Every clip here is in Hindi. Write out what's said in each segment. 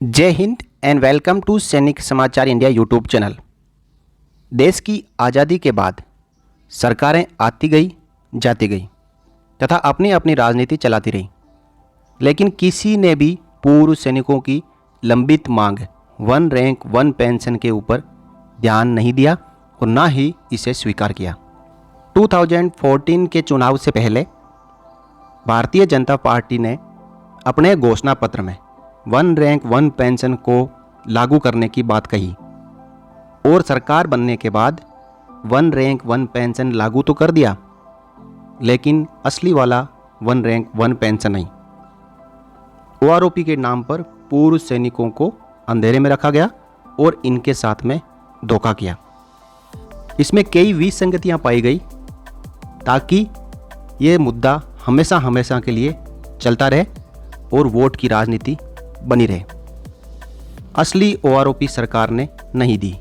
जय हिंद एंड वेलकम टू सैनिक समाचार इंडिया यूट्यूब चैनल। देश की आज़ादी के बाद सरकारें आती गई जाती गई तथा अपनी अपनी राजनीति चलाती रही, लेकिन किसी ने भी पूर्व सैनिकों की लंबित मांग वन रैंक वन पेंशन के ऊपर ध्यान नहीं दिया और ना ही इसे स्वीकार किया। 2014 के चुनाव से पहले भारतीय जनता पार्टी ने अपने घोषणा पत्र में वन रैंक वन पेंशन को लागू करने की बात कही और सरकार बनने के बाद वन रैंक वन पेंशन लागू तो कर दिया, लेकिन असली वाला वन रैंक वन पेंशन नहीं। ओआरओपी के नाम पर पूर्व सैनिकों को अंधेरे में रखा गया और इनके साथ में धोखा किया। इसमें कई विसंगतियां पाई गई ताकि ये मुद्दा हमेशा हमेशा के लिए चलता रहे और वोट की राजनीति बनी रहे। असली ओआरओपी सरकार ने नहीं दी।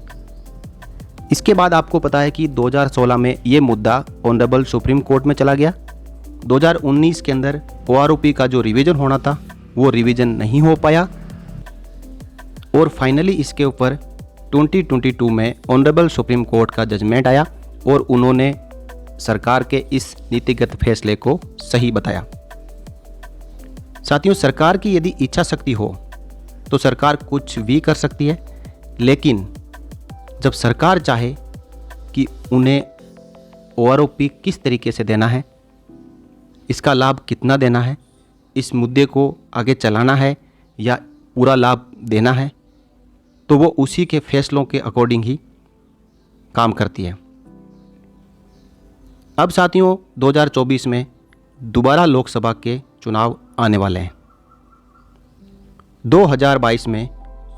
इसके बाद आपको पता है कि 2016 में ये मुद्दा ऑनरेबल सुप्रीम कोर्ट में चला गया। 2019 के अंदर ओआरओपी का जो रिवीजन होना था वो रिवीजन नहीं हो पाया और फाइनली इसके ऊपर 2022 में ऑनरेबल सुप्रीम कोर्ट का जजमेंट आया और उन्होंने सरकार के इस नीतिगत फैसले को सही बताया। साथियों, सरकार की यदि इच्छा शक्ति हो तो सरकार कुछ भी कर सकती है, लेकिन जब सरकार चाहे कि उन्हें ओआरओपी किस तरीके से देना है, इसका लाभ कितना देना है, इस मुद्दे को आगे चलाना है या पूरा लाभ देना है, तो वो उसी के फैसलों के अकॉर्डिंग ही काम करती है। अब साथियों, 2024 में दोबारा लोकसभा के चुनाव आने वाले हैं। 2022 में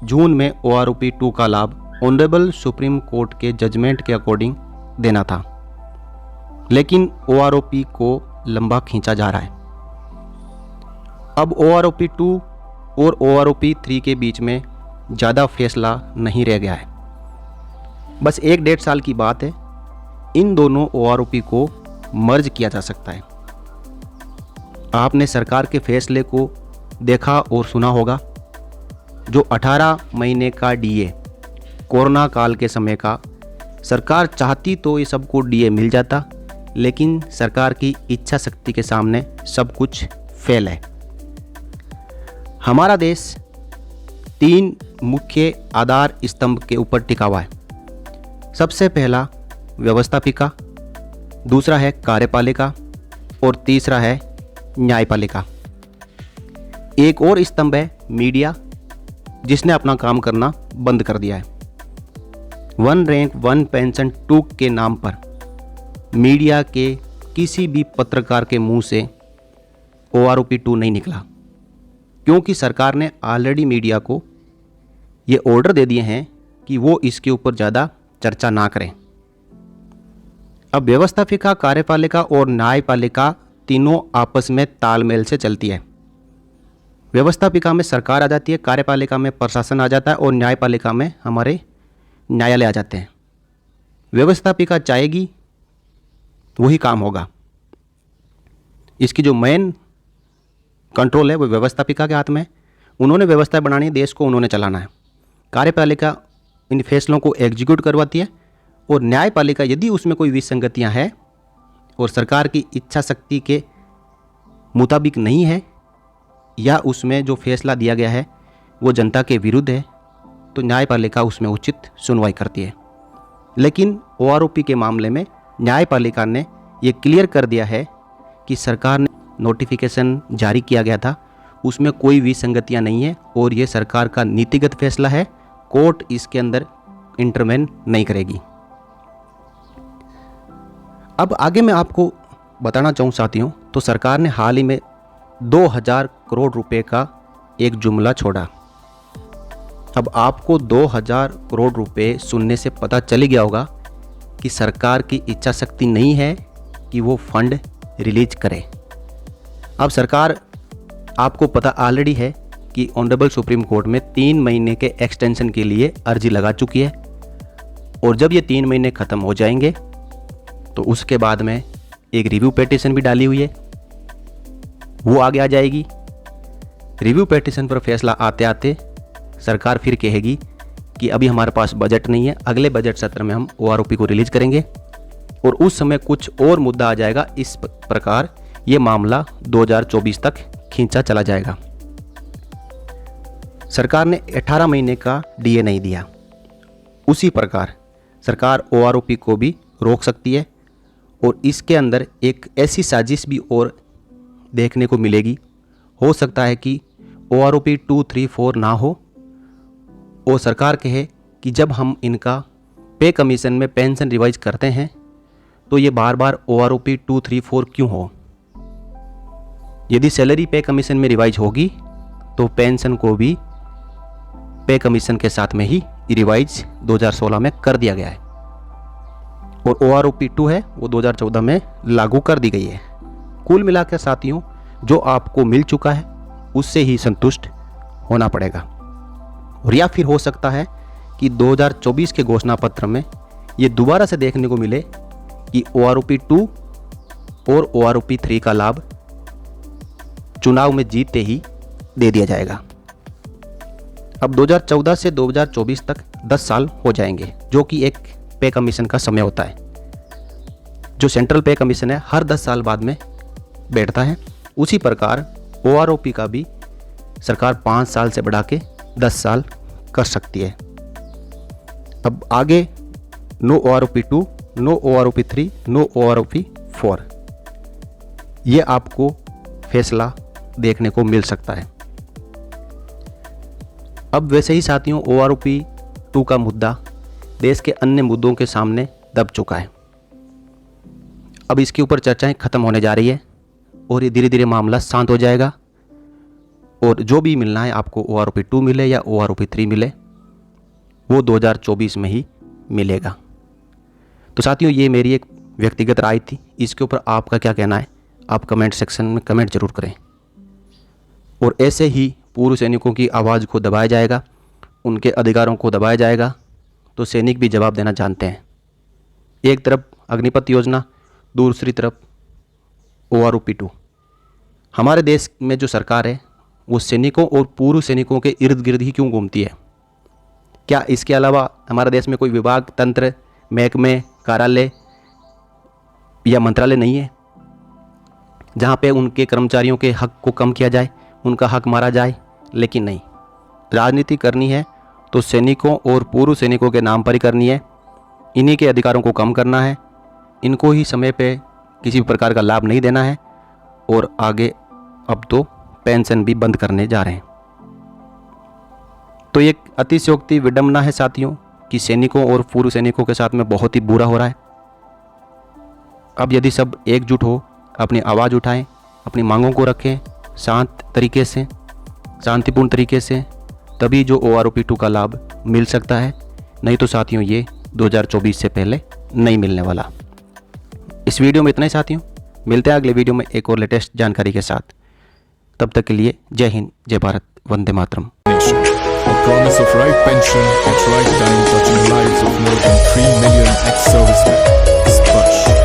जून में ओआरओपी 2 का लाभ ऑनरेबल सुप्रीम कोर्ट के जजमेंट के अकॉर्डिंग देना था, लेकिन ओआरओपी को लंबा खींचा जा रहा है। अब ओआरओपी 2 और ओआरओपी 3 के बीच में ज़्यादा फैसला नहीं रह गया है, बस 1-1.5 साल की बात है। इन दोनों ओआरओपी को मर्ज किया जा सकता है। आपने सरकार के फैसले को देखा और सुना होगा। जो 18 महीने का डीए कोरोना काल के समय का, सरकार चाहती तो ये सबको डीए मिल जाता, लेकिन सरकार की इच्छा शक्ति के सामने सब कुछ फेल है। हमारा देश 3 मुख्य आधार स्तंभ के ऊपर टिका हुआ है। सबसे पहला व्यवस्थापिका, दूसरा है कार्यपालिका और तीसरा है न्यायपालिका। एक और स्तंभ है मीडिया, जिसने अपना काम करना बंद कर दिया है। वन रैंक वन पेंशन 2 के नाम पर मीडिया के किसी भी पत्रकार के मुंह से ओआरओपी 2 नहीं निकला, क्योंकि सरकार ने ऑलरेडी मीडिया को ये ऑर्डर दे दिए हैं कि वो इसके ऊपर ज़्यादा चर्चा ना करें। अब व्यवस्थापिका, कार्यपालिका और न्यायपालिका तीनों आपस में तालमेल से चलती है। व्यवस्थापिका में सरकार आ जाती है, कार्यपालिका में प्रशासन आ जाता है और न्यायपालिका में हमारे न्यायालय आ जाते हैं। व्यवस्थापिका चाहेगी वही काम होगा। इसकी जो मेन कंट्रोल है वो व्यवस्थापिका के हाथ में है। उन्होंने व्यवस्था बनानी है, देश को उन्होंने चलाना है। कार्यपालिका इन फैसलों को एग्जीक्यूट करवाती है और न्यायपालिका यदि उसमें कोई विसंगतियां हैं और सरकार की इच्छा शक्ति के मुताबिक नहीं है या उसमें जो फैसला दिया गया है वो जनता के विरुद्ध है, तो न्यायपालिका उसमें उचित सुनवाई करती है। लेकिन ओआरओपी के मामले में न्यायपालिका ने ये क्लियर कर दिया है कि सरकार ने नोटिफिकेशन जारी किया गया था, उसमें कोई विसंगतियां नहीं है और ये सरकार का नीतिगत फैसला है। कोर्ट इसके अंदर इंटरवेन नहीं करेगी। अब आगे मैं आपको बताना चाहूँ साथियों, तो सरकार ने हाल ही में 2000 करोड़ रुपए का एक जुमला छोड़ा। अब आपको 2000 करोड़ रुपए सुनने से पता चल गया होगा कि सरकार की इच्छा शक्ति नहीं है कि वो फंड रिलीज करे। अब सरकार, आपको पता ऑलरेडी है कि ऑनरेबल सुप्रीम कोर्ट में 3 महीने के एक्सटेंशन के लिए अर्जी लगा चुकी है और जब ये 3 महीने ख़त्म हो जाएंगे तो उसके बाद में एक रिव्यू पिटीशन भी डाली हुई है, वो आगे आ जाएगी। रिव्यू पिटीशन पर फैसला आते आते सरकार फिर कहेगी कि अभी हमारे पास बजट नहीं है, अगले बजट सत्र में हम OROP को रिलीज करेंगे, और उस समय कुछ और मुद्दा आ जाएगा। इस प्रकार ये मामला 2024 तक खींचा चला जाएगा। सरकार ने 18 महीने का DA नहीं दिया, उसी प्रकार सरकार OROP को भी रोक सकती है, और इसके अंदर एक ऐसी साजिश भी और देखने को मिलेगी। हो सकता है कि OROP 2, 3, 4 ना हो, और सरकार कहे कि जब हम इनका पे कमीशन में पेंशन रिवाइज करते हैं तो ये बार बार OROP 2, 3, 4 क्यों हो। यदि सैलरी पे कमीशन में रिवाइज होगी तो पेंशन को भी पे कमीशन के साथ में ही रिवाइज 2016 में कर दिया गया है, और OROP 2 है वो 2014 में लागू कर दी गई है। कुल मिलाकर साथियों, जो आपको मिल चुका है उससे ही संतुष्ट होना पड़ेगा, और या फिर हो सकता है कि 2024 के घोषणा पत्र में ये दोबारा से देखने को मिले कि OROP 2 और OROP 3 का लाभ चुनाव में जीतते ही दे दिया जाएगा। अब 2014 से 2024 तक 10 साल हो जाएंगे, जो कि एक पे कमीशन का समय होता है। जो सेंट्रल पे कमीशन है हर 10 साल बाद में बैठता है, उसी प्रकार OROP का भी सरकार 5 साल से बढ़ा के 10 साल कर सकती है। अब आगे no OROP 2, no OROP 3, no OROP 4, ये आपको फैसला देखने को मिल सकता है। अब वैसे ही साथियों, OROP 2 का मुद्दा देश के अन्य मुद्दों के सामने दब चुका है। अब इसके ऊपर चर्चाएं खत्म होने जा रही है, और ये धीरे धीरे मामला शांत हो जाएगा, और जो भी मिलना है आपको OROP 2 मिले या OROP 3 मिले, वो 2024 में ही मिलेगा। तो साथियों, ये मेरी एक व्यक्तिगत राय थी। इसके ऊपर आपका क्या कहना है, आप कमेंट सेक्शन में कमेंट जरूर करें। और ऐसे ही पूर्व सैनिकों की आवाज़ को दबाया जाएगा, उनके अधिकारों को दबाया जाएगा, तो सैनिक भी जवाब देना जानते हैं। एक तरफ अग्निपथ योजना, दूसरी तरफ OROP 2। हमारे देश में जो सरकार है वो सैनिकों और पूर्व सैनिकों के इर्द गिर्द ही क्यों घूमती है? क्या इसके अलावा हमारे देश में कोई विभाग, तंत्र, महकमे, कार्यालय या मंत्रालय नहीं है जहाँ पे उनके कर्मचारियों के हक को कम किया जाए, उनका हक मारा जाए? लेकिन नहीं, राजनीति करनी है तो सैनिकों और पूर्व सैनिकों के नाम पर ही करनी है। इन्हीं के अधिकारों को कम करना है, इनको ही समय पे किसी भी प्रकार का लाभ नहीं देना है, और आगे अब तो पेंशन भी बंद करने जा रहे हैं। तो ये अतिशयोक्ति विडंबना है साथियों कि सैनिकों और पूर्व सैनिकों के साथ में बहुत ही बुरा हो रहा है। अब यदि सब एकजुट हो, अपनी आवाज़ उठाएं, अपनी मांगों को रखें शांत तरीके से, शांतिपूर्ण तरीके से, तभी जो OROP 2 का लाभ मिल सकता है। नहीं तो साथियों, ये 2024 से पहले नहीं मिलने वाला। इस वीडियो में इतना ही साथियों, मिलते हैं अगले वीडियो में एक और लेटेस्ट जानकारी के साथ। तब तक के लिए जय हिंद, जय Bharat, Vande Mataram. A promise of right pension at right time, touching lives of more than 3 million ex-servicemen. Splash.